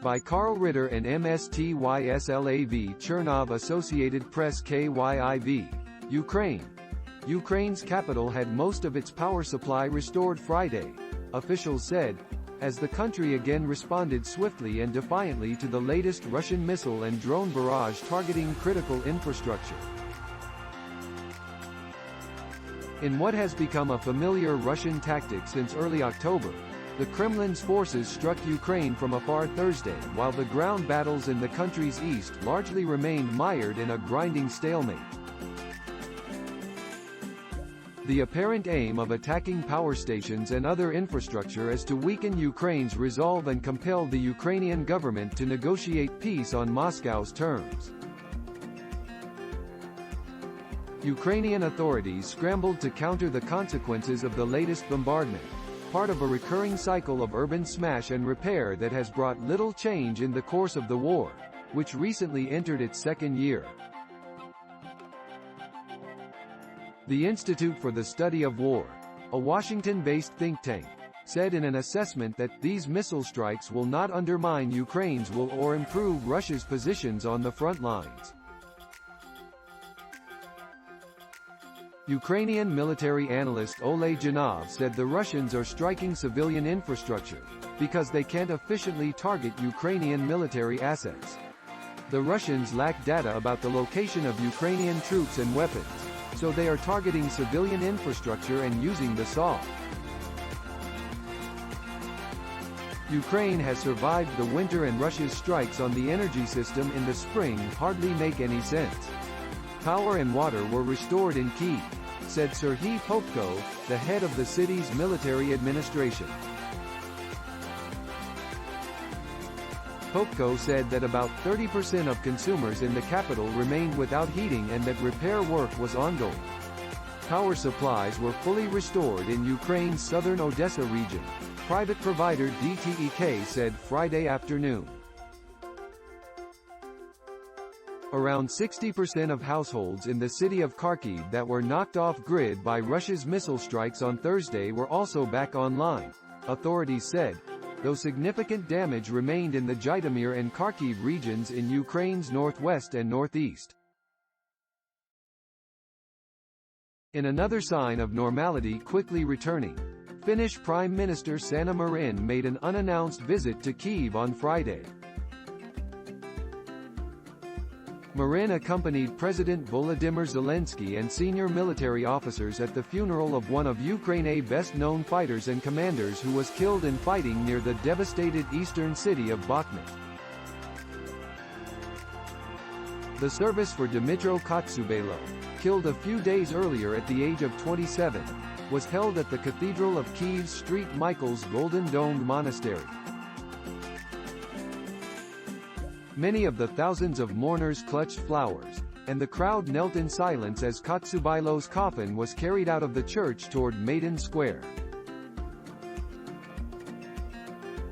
By Karl Ritter and Mstyslav Chernov. Associated Press KYIV. Ukraine. Ukraine's capital had most of its power supply restored Friday, officials said, as the country again responded swiftly and defiantly to the latest Russian missile and drone barrage targeting critical infrastructure. In what has become a familiar Russian tactic since early October, the Kremlin's forces struck Ukraine from afar Thursday, while the ground battles in the country's east largely remained mired in a grinding stalemate. The apparent aim of attacking power stations and other infrastructure is to weaken Ukraine's resolve and compel the Ukrainian government to negotiate peace on Moscow's terms. Ukrainian authorities scrambled to counter the consequences of the latest bombardment, part of a recurring cycle of urban smash and repair that has brought little change in the course of the war, which recently entered its second year. The Institute for the Study of War, a Washington-based think tank, said in an assessment that these missile strikes will not undermine Ukraine's will or improve Russia's positions on the front lines. Ukrainian military analyst Oleh Zhdanov said the Russians are striking civilian infrastructure, because they can't efficiently target Ukrainian military assets. The Russians lack data about the location of Ukrainian troops and weapons, so they are targeting civilian infrastructure and using the SAW. Ukraine has survived the winter and Russia's strikes on the energy system in the spring hardly make any sense. Power and water were restored in Kyiv, said Serhii Popko, the head of the city's military administration. Popko said that about 30% of consumers in the capital remained without heating and that repair work was ongoing. Power supplies were fully restored in Ukraine's southern Odesa region, private provider DTEK said Friday afternoon. Around 60% of households in the city of Kharkiv that were knocked off grid by Russia's missile strikes on Thursday were also back online, authorities said, though significant damage remained in the Zhytomyr and Kharkiv regions in Ukraine's northwest and northeast. In another sign of normality quickly returning, Finnish Prime Minister Sanna Marin made an unannounced visit to Kyiv on Friday. Marin accompanied President Volodymyr Zelenskyy and senior military officers at the funeral of one of Ukrain'e best-known fighters and commanders who was killed in fighting near the devastated eastern city of Bakhmut. The service for Dmytro Kotsiubailo, killed a few days earlier at the age of 27, was held at the Cathedral of Kyiv's St. Michael's Golden-Domed Monastery. Many of the thousands of mourners clutched flowers, and the crowd knelt in silence as Kotsiubailo's coffin was carried out of the church toward Maidan Square.